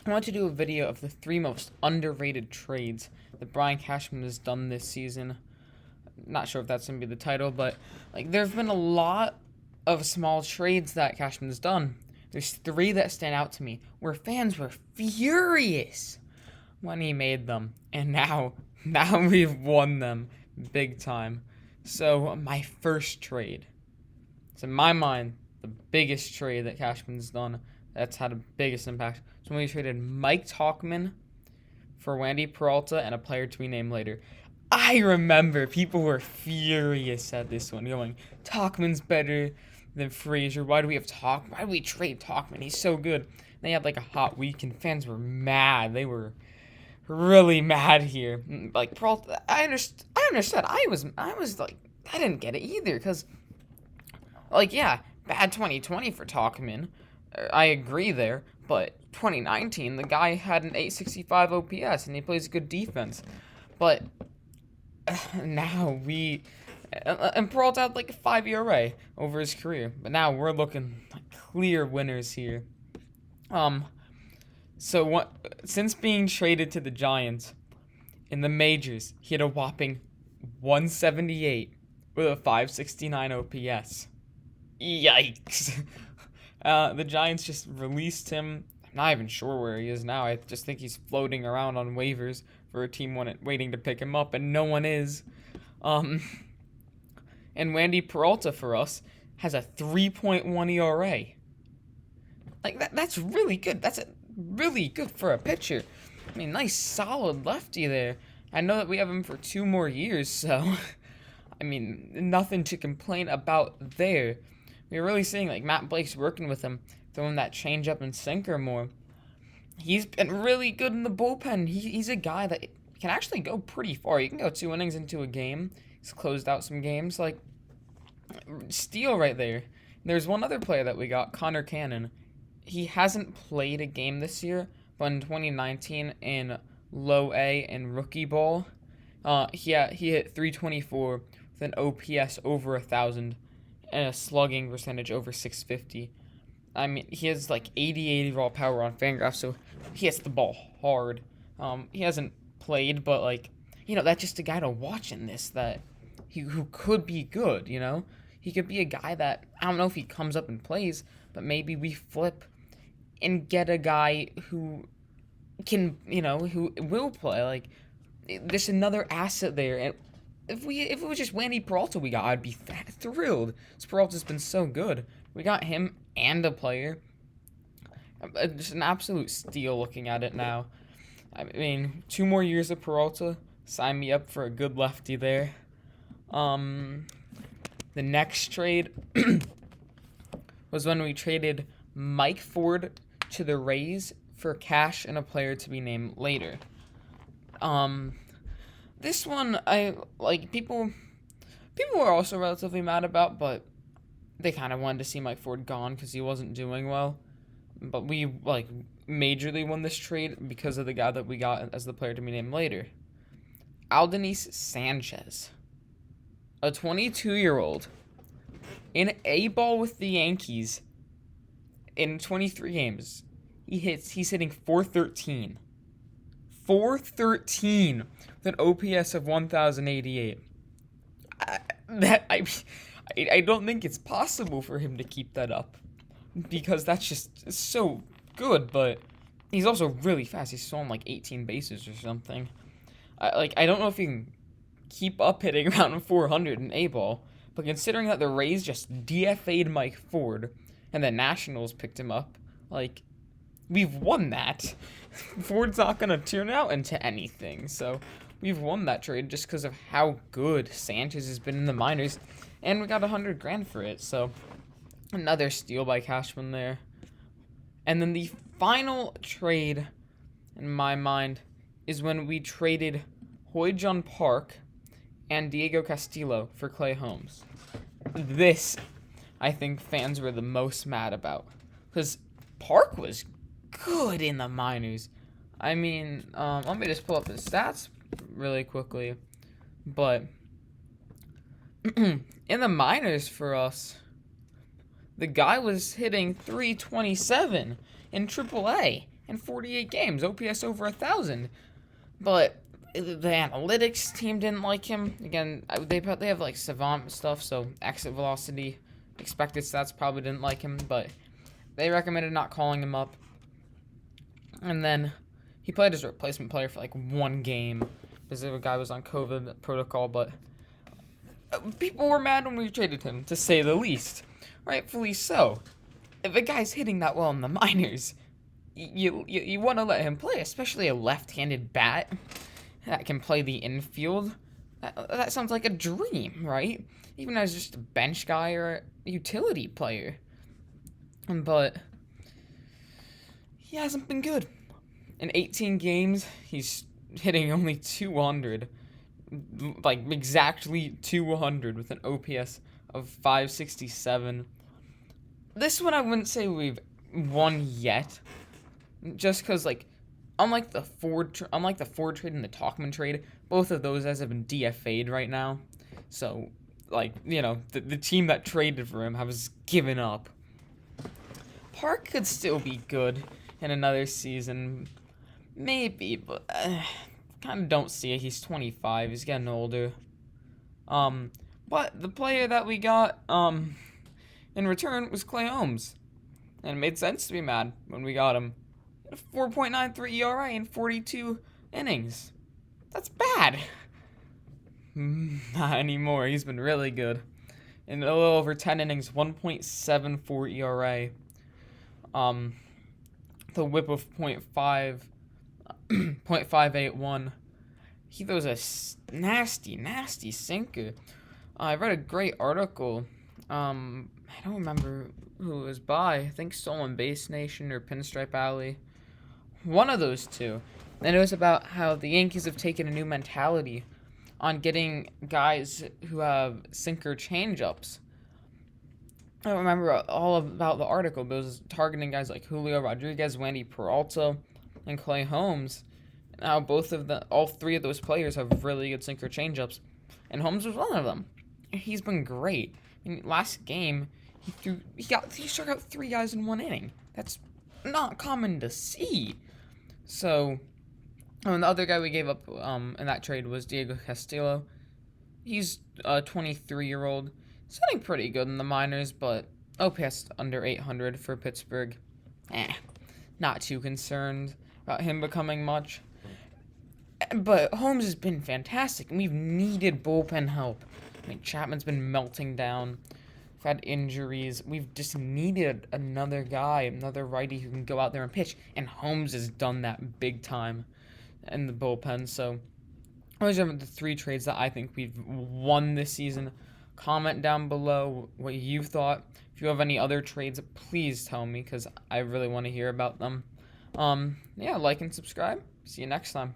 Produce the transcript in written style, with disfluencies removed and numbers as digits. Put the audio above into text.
I want to do a video of the 3 most underrated trades that Brian Cashman has done this season. Not sure if that's going to be the title, but there have been a lot of small trades that Cashman has done. There's 3 that stand out to me where fans were furious when he made them, and now we've won them big time. So my first trade, it's in my mind the biggest trade that Cashman's done that's had the biggest impact. So when we traded Mike Tauchman for Wandy, Peralta, and a player to be named later. I remember people were furious at this one, going, Tauchman's better than Frazier. Why do we have Tauchman? Why do we trade Tauchman? He's so good. They had a hot week, and fans were mad. They were really mad here. Peralta, I understood. I was I didn't get it either, because, yeah, bad 2020 for Tauchman. I agree there, but 2019, the guy had an 865 OPS, and he plays good defense. But now and Peralta had a 5 ERA over his career, but now we're looking like clear winners here. Since being traded to the Giants in the majors, he had a whopping 178 with a 569 OPS. Yikes. The Giants just released him. I'm not even sure where he is now. I just think he's floating around on waivers for a team waiting to pick him up, and no one is. And Wandy Peralta for us has a 3.1 ERA. That's really good. That's really good for a pitcher. I mean, nice solid lefty there. I know that we have him for 2 more years, so I mean, nothing to complain about there. We're really seeing Matt Blake's working with him, throwing that changeup and sinker more. He's been really good in the bullpen. He's a guy that can actually go pretty far. You can go 2 innings into a game. He's closed out some games. Steal right there. There's one other player that we got, Connor Cannon. He hasn't played a game this year, but in 2019 in low A and rookie ball, he hit 324 with an OPS over 1,000 and a slugging percentage over 650. I mean, he has 80 raw power on Fangraphs, so he hits the ball hard. He hasn't played, but that's just a guy to watch in this who could be good. He could be a guy that I don't know if he comes up and plays, but maybe we flip and get a guy who can who will play. There's another asset there, and if it was just Wandy Peralta we got, I'd be thrilled. This Peralta's been so good. We got him and a player. Just an absolute steal looking at it now. I mean, 2 more years of Peralta. Sign me up for a good lefty there. The next trade was when we traded Mike Ford to the Rays for cash and a player to be named later. This one, people were also relatively mad about, but they kind of wanted to see Mike Ford gone because he wasn't doing well. But we, majorly won this trade because of the guy that we got as the player to be named later. Aldenis Sanchez. A 22-year-old in A-ball with the Yankees in 23 games. He's hitting 413. 413 with an OPS of 1,088. I don't think it's possible for him to keep that up because that's just so good, but he's also really fast. He's stolen 18 bases or something. I don't know if he can keep up hitting around 400 in A-ball, but considering that the Rays just DFA'd Mike Ford and the Nationals picked him up, we've won that. Ford's not going to turn out into anything, so we've won that trade just because of how good Sanchez has been in the minors, and we got $100,000 for it, so another steal by Cashman there. And then the final trade, in my mind, is when we traded Hoy-Jun Park and Diego Castillo for Clay Holmes. This, I think fans were the most mad about, because Park was good in the minors. I mean, let me just pull up the stats really quickly. But in the minors for us, the guy was hitting 327 in AAA. in 48 games, OPS over 1,000. But the analytics team didn't like him. Again, they have like savant stuff, so exit velocity, expected stats probably didn't like him, but they recommended not calling him up. And then he played as a replacement player for like one game because the guy was on COVID protocol, but people were mad when we traded him, to say the least. Rightfully so. If a guy's hitting that well in the minors, you want to let him play, especially a left-handed bat that can play the infield. That sounds like a dream, right? Even as just a bench guy or a utility player. But he hasn't been good. In 18 games, he's hitting only 200. Like, exactly 200 with an OPS of 567. This one I wouldn't say we've won yet. Just because, like, unlike the Ford trade and the Tauchman trade, both of those guys have been DFA'd right now. So, like, you know, the team that traded for him has given up. Park could still be good in another season. Maybe, but kind of don't see it. He's 25. He's getting older. But the player that we got in return was Clay Holmes. And it made sense to be mad when we got him. 4.93 ERA in 42 innings. That's bad. Not anymore. He's been really good. In a little over 10 innings, 1.74 ERA. The whip of 0.581. He throws a nasty sinker. I read a great article. I don't remember who it was by. I think Stolen Base Nation or Pinstripe Alley. One of those two. And it was about how the Yankees have taken a new mentality on getting guys who have sinker changeups. I don't remember all about the article, but it was targeting guys like Julio Rodriguez, Wandy, Peralta, and Clay Holmes. Now all three of those players have really good sinker changeups, and Holmes was one of them. He's been great. In last game, he struck out 3 guys in 1 inning. That's not common to see. So, and the other guy we gave up in that trade was Diego Castillo. He's a 23-year-old. He's hitting pretty good in the minors, but OPS under 800 for Pittsburgh. Not too concerned about him becoming much. But Holmes has been fantastic, and we've needed bullpen help. I mean, Chapman's been melting down. We've had injuries. We've just needed another guy, another righty who can go out there and pitch, and Holmes has done that big time in the bullpen. So, those are the 3 trades that I think we've won this season. Comment down below what you thought. If you have any other trades, please tell me, because I really want to hear about them. Yeah, like and subscribe. See you next time.